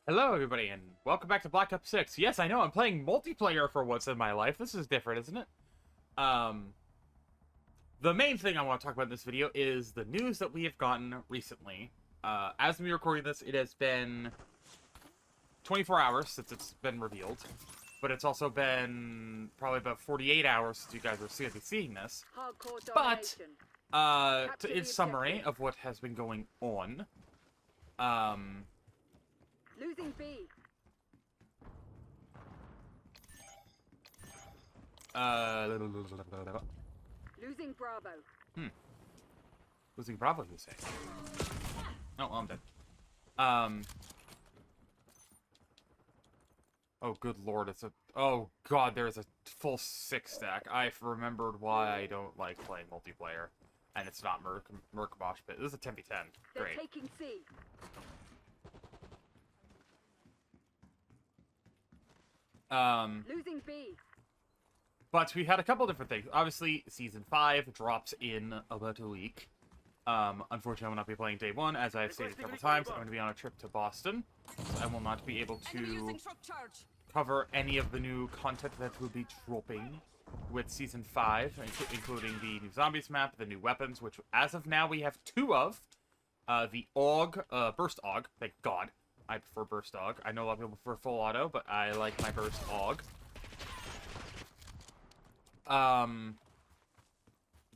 Hello, everybody, and welcome back to Black Ops 6. Yes, I know, I'm playing multiplayer for once in my life. This is different, isn't it? Um, the main thing I want to talk about in this video is the news that we have gotten recently. As we are recording this, it has been 24 hours since it's been revealed, but it's also been probably about 48 hours since you guys are seeing this. But, in summary of what has been going on, Losing B. Losing Bravo. Losing Bravo, you say? Oh, well, I'm dead. Oh, good lord, it's a... Oh, god, there's a full 6 stack. I've remembered why I don't like playing multiplayer. And it's not Merc Mosh Pit. This is a 10v10. Great. They're taking C. Losing B. But we had a couple different things. Obviously, Season 5 drops in about a week. Unfortunately, I will not be playing Day 1, as I have stated a couple times. I'm going to be on a trip to Boston, so I will not be able to cover any of the new content that will be dropping with Season 5, including the new Zombies map, the new weapons, which, as of now, we have 2 of. The AUG, Burst AUG, thank God. I prefer Burst AUG. I know a lot of people prefer Full Auto, but I like my Burst AUG.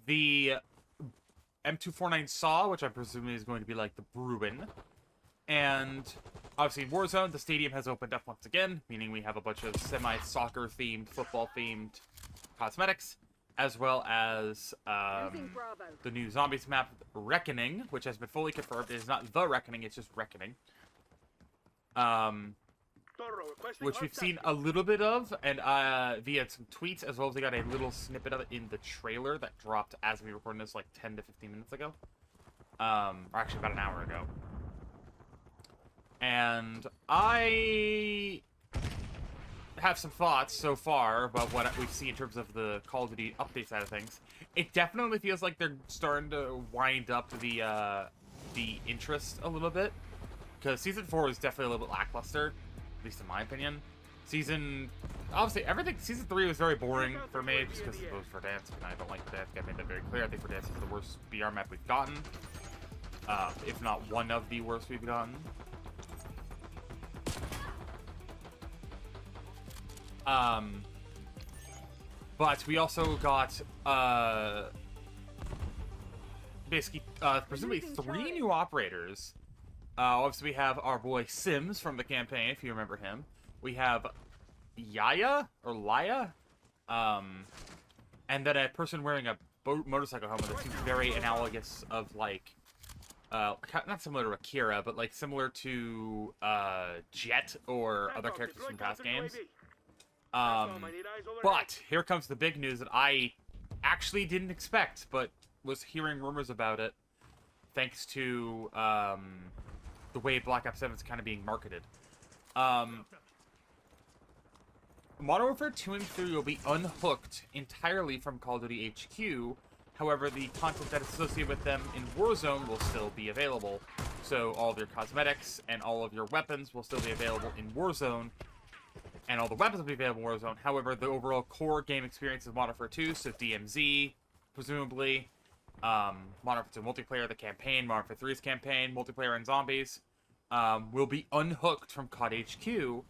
The M249 Saw, which I presume is going to be like the Bruin. And obviously in Warzone, the stadium has opened up once again, meaning we have a bunch of semi-soccer themed, football themed cosmetics, as well as the new Zombies map, Reckoning, which has been fully confirmed. It is not The Reckoning, it's just Reckoning. Which we've seen a little bit of, and via some tweets, as well as we got a little snippet of it in the trailer that dropped as we recorded this like 10 to 15 minutes ago. Or actually about an hour ago. And I have some thoughts so far about what we see in terms of the Call of Duty update side of things. It definitely feels like they're starting to wind up the interest a little bit. Because Season 4 is definitely a little bit lackluster, at least in my opinion. Obviously, Season 3 was very boring for me, just because it was Verdansk, and I don't like Verdansk. I made that very clear. I think Verdansk is the worst BR map we've gotten. If not one of the worst we've gotten. But we also got, basically, presumably 3 new operators. Obviously, we have our boy Sims from the campaign, if you remember him. We have Yaya, or Laya, and then a person wearing a motorcycle helmet that seems very analogous of, like, not similar to Akira, but, like, similar to, Jet or other characters from past games. But here comes the big news that I actually didn't expect, but was hearing rumors about it, thanks to, the way Black Ops 7 is kind of being marketed. Modern Warfare 2 and 3 will be unhooked entirely from Call of Duty HQ. However, the content that is associated with them in Warzone will still be available. So all of your cosmetics and all of your weapons will still be available in Warzone. And all the weapons will be available in Warzone. However, the overall core game experience of Modern Warfare 2, so DMZ, presumably, Modern Warfare 2 multiplayer, the campaign, Modern Warfare 3's campaign, multiplayer and zombies, will be unhooked from COD HQ,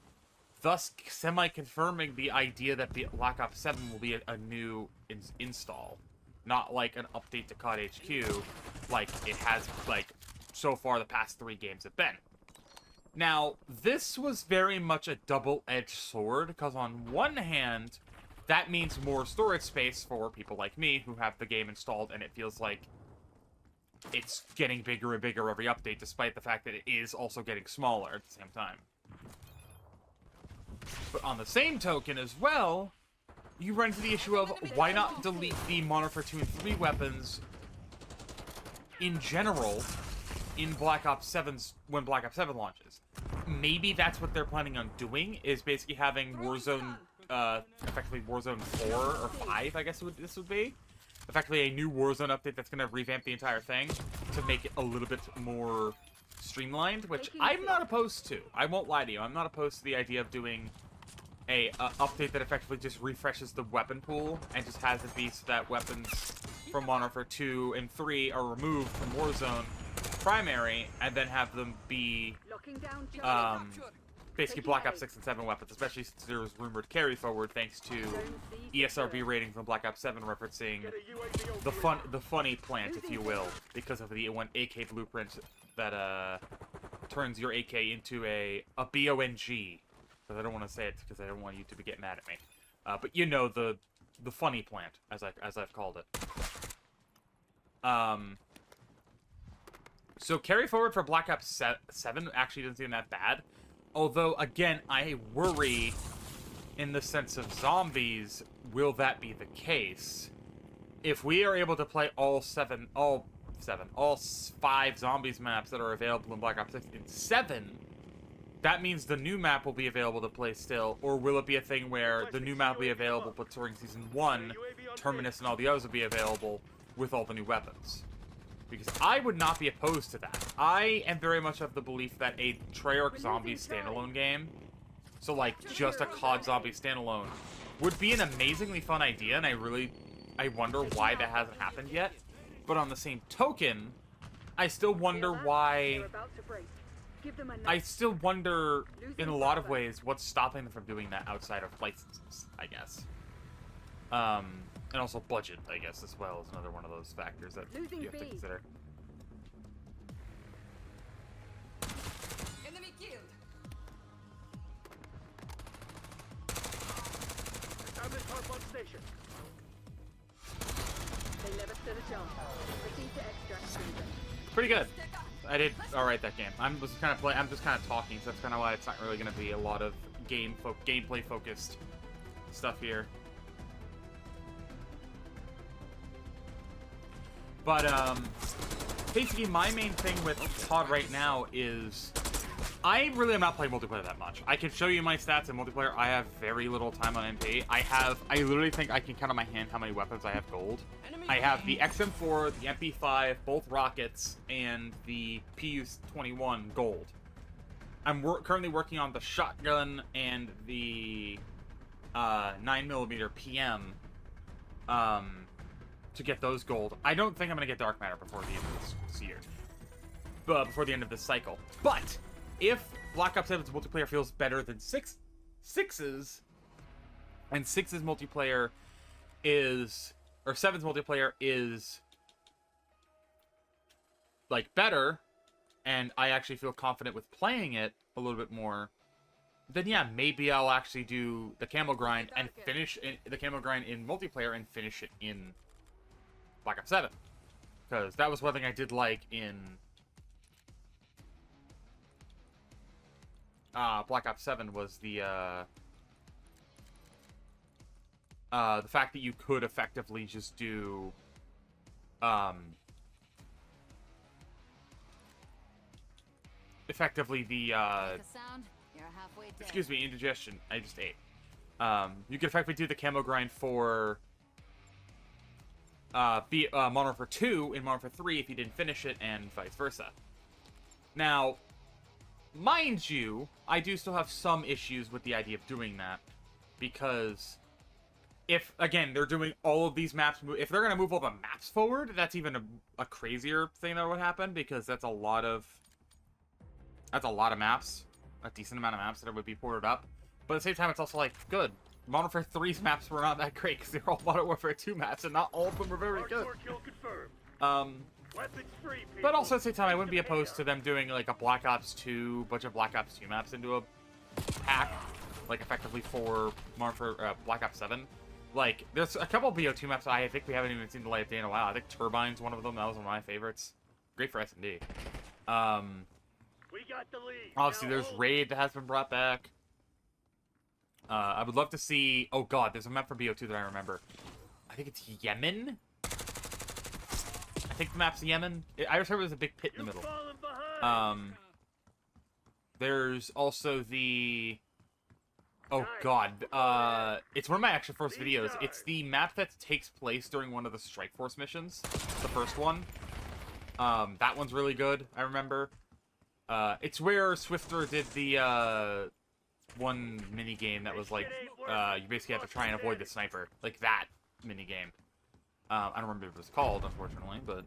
thus semi-confirming the idea that the Black Ops 7 will be a new install. Not like an update to COD HQ, like it has, like, so far the past 3 games have been. Now, this was very much a double-edged sword, because on one hand, that means more storage space for people like me who have the game installed, and it feels like it's getting bigger and bigger every update, despite the fact that it is also getting smaller at the same time. But on the same token as well, you run into the issue of why not delete the Modern Warfare 2 and 3 weapons in general in Black Ops 7's when Black Ops 7 launches. Maybe that's what they're planning on doing, is basically having Warzone, effectively Warzone 4 or 5, I guess this would be. Effectively a new Warzone update that's going to revamp the entire thing to make it a little bit more streamlined, which I'm not opposed to. I won't lie to you. I'm not opposed to the idea of doing a update that effectively just refreshes the weapon pool and just has it be so that weapons from Modern Warfare 2 and 3 are removed from Warzone primary, and then have them be basically Black Ops 6 and 7 weapons, especially since there was rumored carry forward thanks to ESRB rating from Black Ops 7 referencing the funny plant, if you will, because of the one AK blueprint that turns your AK into a BONG. Because I don't want to say it because I don't want you to get mad at me. But you know the funny plant, as I've called it. So carry forward for Black Ops 7 actually doesn't seem that bad. Although, again, I worry in the sense of zombies, will that be the case? If we are able to play all 5 zombies maps that are available in Black Ops 6 in 7, that means the new map will be available to play still, or will it be a thing where the new map will be available, but during Season 1, Terminus and all the others will be available with all the new weapons? Because I would not be opposed to that. I am very much of the belief that a Treyarch Zombies standalone game, so like just a COD Zombie standalone, would be an amazingly fun idea, and I wonder why that hasn't happened yet. But on the same token, I still wonder why... I still wonder, in a lot of ways, what's stopping them from doing that outside of licenses, I guess. And also budget, I guess, as well, is another one of those factors that you have to consider. Enemy killed. Established hardpoint station. They never stood a chance. Proceed to extract freedom. Pretty good. I did alright that game. I'm just kind of talking, so that's kind of why it's not really going to be a lot of gameplay focused stuff here. But basically my main thing with COD right now is I really am not playing multiplayer that much. I can show you my stats in multiplayer. I have very little time on MP. I literally think I can count on my hand how many weapons I have gold. I have the XM4, the MP5, both rockets, and the PU-21 gold. I'm currently working on the shotgun and the 9mm PM to get those gold. I don't think I'm going to get Dark Matter before the end of this year. Before the end of this cycle. But if Black Ops 7's multiplayer feels better than 6's, and 6's multiplayer is... or 7's multiplayer is like better, and I actually feel confident with playing it a little bit more, then yeah, maybe I'll actually do the camo grind and finish the camo grind in multiplayer and finish it in Black Ops 7. Because that was one thing I did like in Black Ops 7 was the fact that you could effectively just do excuse me, indigestion. I just ate. You could effectively do the camo grind for Modern Warfare 2 in Modern Warfare 3 if you didn't finish it, and vice versa. Now, mind you, I do still have some issues with the idea of doing that, because if, again, they're doing all of these maps, if they're going to move all the maps forward, that's even a crazier thing that would happen, because that's a lot of maps, a decent amount of maps that would be ported up. But at the same time, it's also like, good. Modern Warfare 3's maps were not that great, because they're all Modern Warfare 2 maps, and not all of them were very good. But also at the same time, I wouldn't be opposed to them doing like a Black Ops 2, bunch of Black Ops 2 maps into a pack, like effectively for Black Ops 7. Like, there's a couple of BO2 maps that I think we haven't even seen the light of day in a while. I think Turbine's one of them. That was one of my favorites. Great for S&D. We got the lead. Obviously, there's Raid that has been brought back. I would love to see... Oh, God, there's a map for BO2 that I remember. I think it's Yemen? I think the map's Yemen. I just remember there's a big pit in the middle. There's also the... Oh, God. It's one of my actual first videos. It's the map that takes place during one of the Strike Force missions. The first one. That one's really good, I remember. It's where Swifter did the one mini game that was like you basically have to try and avoid the sniper, like that mini game. I don't remember what it was called, unfortunately, but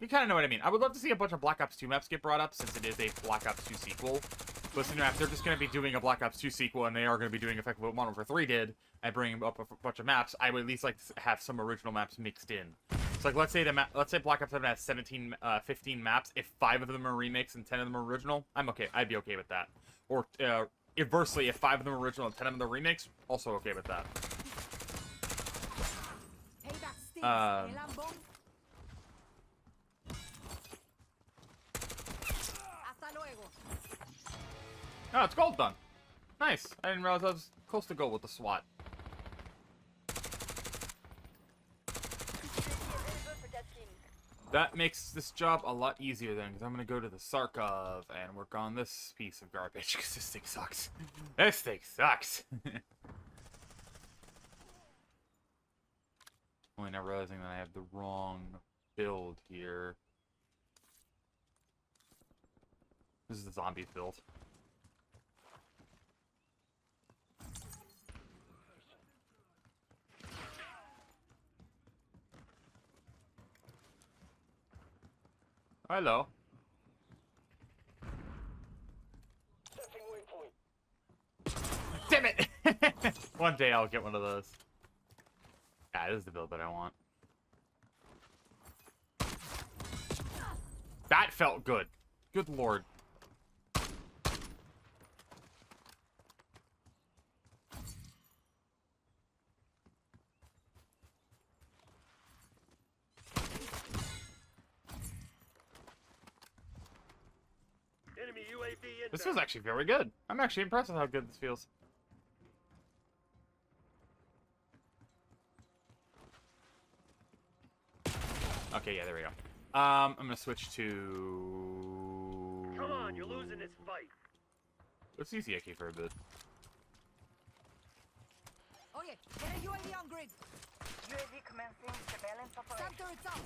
you kind of know what I mean. I would love to see a bunch of Black Ops 2 maps get brought up, since it is a Black Ops 2 sequel. But you know, if they're just going to be doing a Black Ops 2 sequel, and they are going to be doing effectively what Modern Warfare 3 did, and bringing up a bunch of maps, I would at least like to have some original maps mixed in. So like, let's say Black Ops 7 has 15 maps. If 5 of them are remakes and 10 of them are original, I'm okay. I'd be okay with that. Or inversely, if 5 of them are original and 10 of them are remakes, also okay with that. Oh, it's gold done. Nice. I didn't realize I was close to gold with the SWAT. That makes this job a lot easier then, because I'm going to go to the Sarkov and work on this piece of garbage, because this thing sucks. This thing sucks! Only now realizing that I have the wrong build here. This is the zombie build. Hello. Damn it! One day I'll get one of those. Yeah, this is the build that I want. That felt good. Good lord. Enemy UAV inbound. This feels actually very good. I'm actually impressed with how good this feels. Okay, yeah, there we go. I'm gonna switch to... Come on, you're losing this fight. Let's use the AK for a bit. Oh yeah, get a UAV on grid. UAV commencing surveillance operation. Center it's up.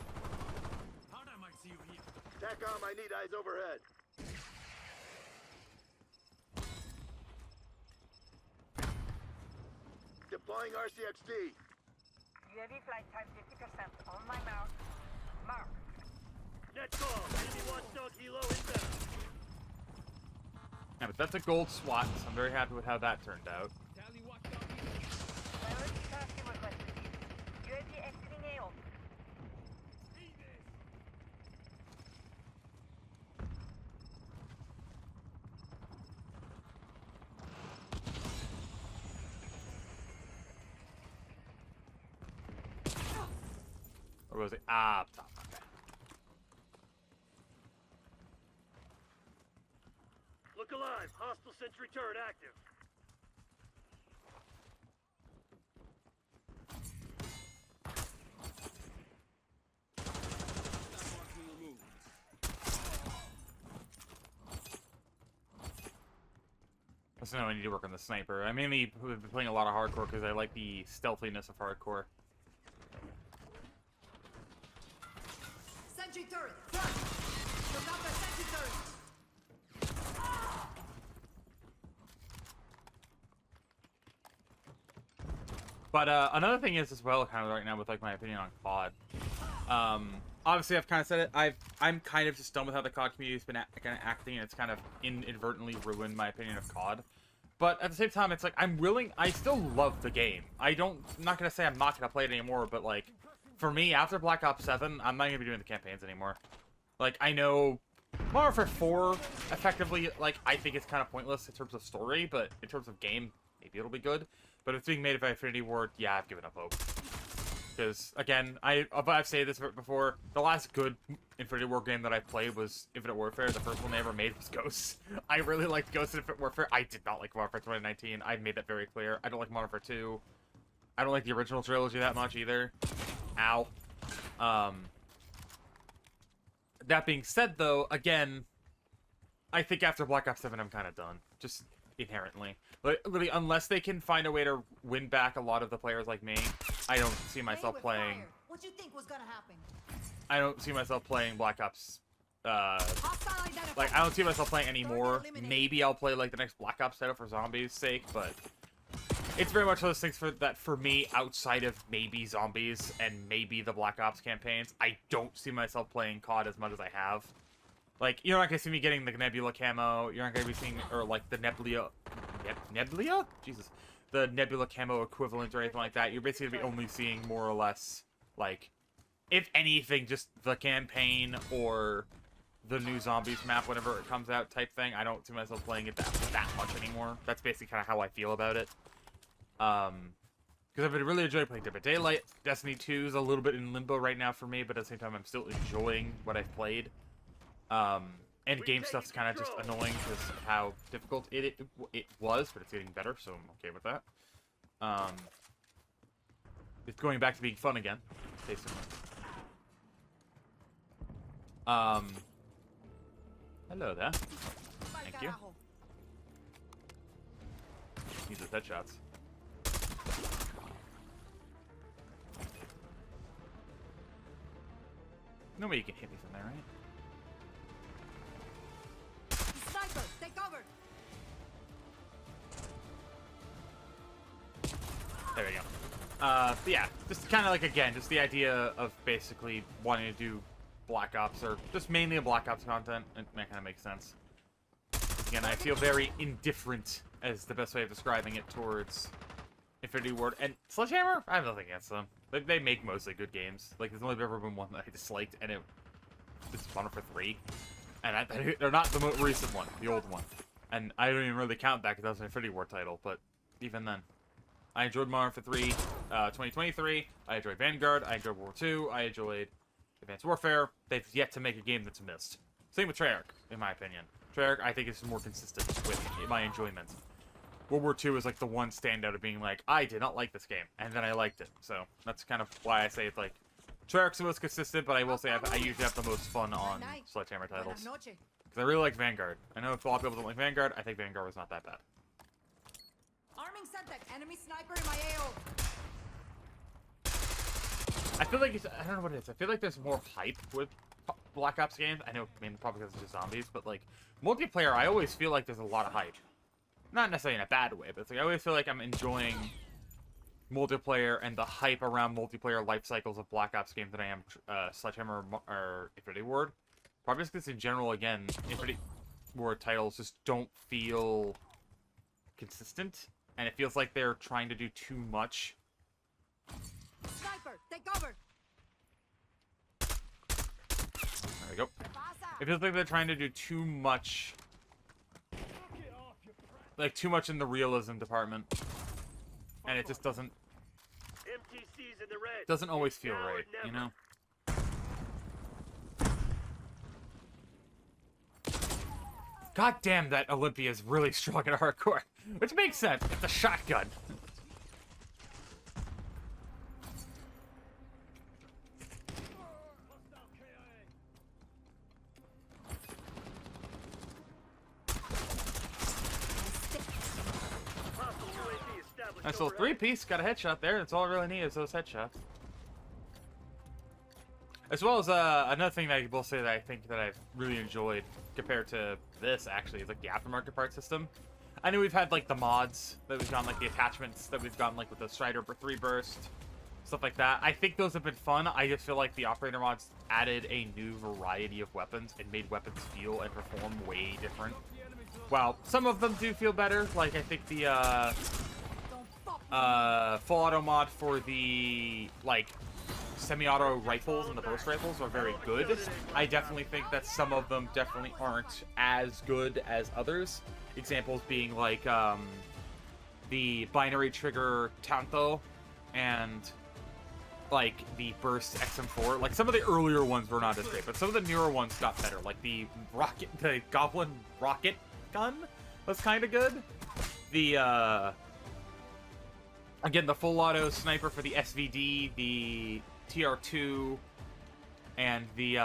Thought I might see you here. TACOM, I need eyes overhead. Deploying RCXD. UAV flight time 50% on my mark. Mark. Net call. Enemy watchdog helo inbound. Yeah, but that's a gold SWAT, so I'm very happy with how that turned out. Tally watchdog. Priority tasking requested. UAV exiting AO. Or was it? Ah, up top. Okay. Look alive. Hostile sentry turret active. So now I need to work on the sniper. I mainly have been playing a lot of hardcore because I like the stealthiness of hardcore. Sentry turret, front. Took out the sentry turret. But another thing is as well, kind of right now with like my opinion on COD. Obviously, I've kind of said it. I'm kind of just done with how the COD community has been kind of acting, and it's kind of inadvertently ruined my opinion of COD. But at the same time, it's like I still love the game. I'm not gonna say I'm not gonna play it anymore, but like for me, after Black Ops 7, I'm not gonna be doing the campaigns anymore. Like I know Modern Warfare 4 effectively, like I think it's kind of pointless in terms of story, but in terms of game, maybe it'll be good. But if it's being made by Infinity Ward, yeah, I've given up hope. Because, again, I've said this before, the last good Infinity War game that I played was Infinite Warfare. The first one they ever made was Ghosts. I really liked Ghosts in Infinite Warfare. I did not like Modern Warfare 2019. I've made that very clear. I don't like Modern Warfare 2. I don't like the original trilogy that much either. Ow. That being said, though, again, I think after Black Ops 7, I'm kind of done. Just inherently. Literally, unless they can find a way to win back a lot of the players like me, I don't see myself playing... What you think was gonna happen? I don't see myself playing Black Ops Hostile identified. like I don't see myself playing anymore. Maybe I'll play like the next Black Ops title for zombies' sake, but it's very much those things for me outside of maybe zombies and maybe the Black Ops campaigns. I don't see myself playing COD as much as I have. Like, you're not gonna see me getting the Nebula camo. You're not gonna be seeing, or like the Nebula, Nebula? Jesus, the Nebula camo equivalent or anything like that. You're basically gonna be only seeing more or less, like, if anything, just the campaign or the new zombies map whenever it comes out type thing. I don't see myself playing it that much anymore. That's basically kind of how I feel about it. Because I've been really enjoying playing Dead by Daylight. Destiny 2 is a little bit in limbo right now for me, but at the same time, I'm still enjoying what I've played. And game stuff's kind of just annoying because of how difficult it was, but it's getting better, so I'm okay with that. It's going back to being fun again, basically. Hello there. Thank you. Use those headshots. No way you can hit me from there, right? Sniper, take cover. There we go. But yeah, just kind of like, again, just the idea of basically wanting to do Black Ops, or just mainly a Black Ops content. That kind of makes sense. Again, I feel very indifferent, as the best way of describing it, towards Infinity Ward. And Sledgehammer, I have nothing against them. They make mostly good games. Like, there's only ever been one that I disliked, and it's Modern Warfare 3. And they're not the most recent one, the old one. And I don't even really count that because that was an Infinity War title, but even then. I enjoyed Modern Warfare 3, 2023. I enjoyed Vanguard. I enjoyed World War II. I enjoyed Advanced Warfare. They've yet to make a game that's missed. Same with Treyarch, in my opinion. Treyarch, I think, is more consistent with my enjoyment. World War II is like the one standout of being like, I did not like this game, and then I liked it. So that's kind of why I say it's like, Treyarch's the most consistent, but I will say I usually have the most fun on Sledgehammer titles. Because I really like Vanguard. I know if a lot of people don't like Vanguard, I think Vanguard was not that bad. Arming Semtex, enemy sniper in my AO. I feel like I don't know what it is. I feel like there's more hype with Black Ops games. I know, I mean, probably because it's just zombies, but like multiplayer, I always feel like there's a lot of hype. Not necessarily in a bad way, but it's like I always feel like I'm enjoying multiplayer and the hype around multiplayer life cycles of Black Ops games than I am Sledgehammer or Infinity Ward. Probably because in general, again, Infinity Ward titles just don't feel consistent, and it feels like they're trying to do too much. Sniper, take cover. There we go. It feels like they're trying to do too much, like too much in the realism department, and it just doesn't always feel right, you know? God damn, that Olympia is really strong at hardcore, which makes sense. It's a shotgun. Nice little three-piece, got a headshot there. That's all I really need is those headshots. As well as another thing that I will say that I think that I've really enjoyed compared to this, actually, is like the aftermarket part system. I know we've had like the mods that we've gotten, like the attachments that we've gotten, like with the Strider 3 burst, stuff like that. I think those have been fun. I just feel like the operator mods added a new variety of weapons and made weapons feel and perform way different. While some of them do feel better, like I think the full auto mod for the like semi-auto rifles and the burst rifles are very good. I definitely think that some of them definitely aren't as good as others. Examples being like the binary trigger Tanto and like the burst XM4. Like some of the earlier ones were not as great, but some of the newer ones got better. Like the Goblin rocket gun was kind of good. The again, the full auto sniper for the SVD, the TR2, and the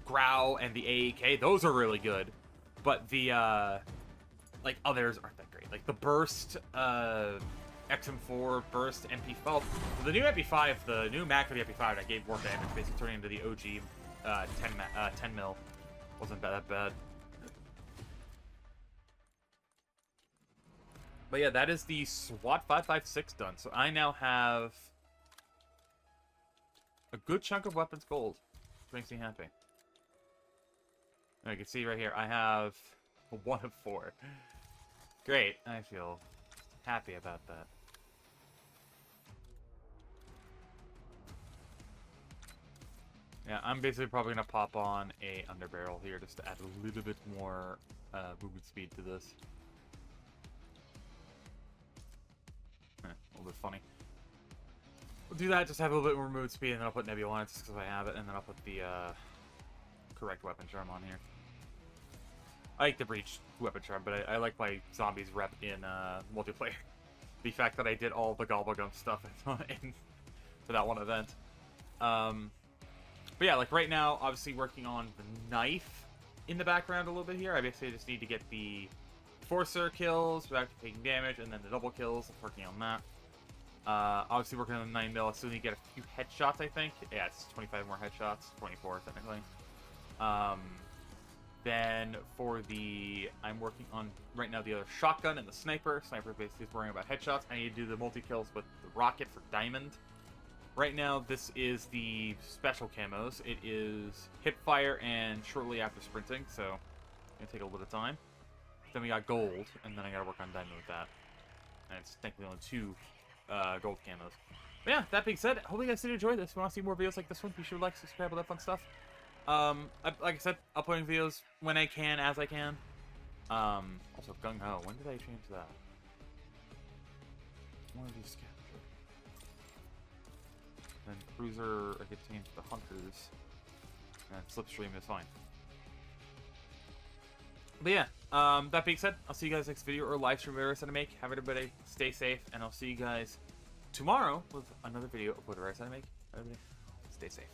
Grau and the AEK, those are really good. But the like others aren't that great. Like the burst XM4 burst MP5. The new MP5, the new Mac for the MP5 that gave more damage, basically turning into the OG 10 mil. Wasn't that bad. But yeah, that is the SWAT 556 done. So I now have a good chunk of weapons gold. Which makes me happy. And you can see right here, I have 1 of 4. Great. I feel happy about that. Yeah, I'm basically probably going to pop on a underbarrel here just to add a little bit more movement speed to this. A little bit funny. We'll do that, just have a little bit more movement speed, and then I'll put Nebula on it just because I have it, and then I'll put the correct weapon charm on here. I like the breach weapon charm, but I like my zombies rep in multiplayer. The fact that I did all the Gobblegum stuff in for that one event. But yeah, like right now, obviously working on the knife in the background a little bit here. I basically just need to get the Forcer kills without taking damage, and then the double kills. I'm working on that. Obviously working on the 9mm. I still need to get a few headshots, I think. Yeah, it's 25 more headshots. 24, technically. Then for the... I'm working on, right now, the other shotgun and the sniper. Sniper basically is worrying about headshots. I need to do the multi-kills with the rocket for diamond. Right now, this is the special camos. It is hip fire and shortly after sprinting, so it's going to take a little bit of time. Then we got gold, and then I got to work on diamond with that. And it's technically only 2 gold camos. But yeah, that being said, hope you guys did enjoy this. If you want to see more videos like this one, be sure to like, subscribe, all that fun stuff. Like I said, uploading videos when I can, as I can. Also, Gung Ho. When did I change that? One of these scavenger. Then Cruiser, I could change the Hunters. And Slipstream is fine. But yeah, that being said, I'll see you guys next video or live stream videos that I make. Have everybody stay safe, and I'll see you guys tomorrow with another video of whatever I make. Everybody, stay safe.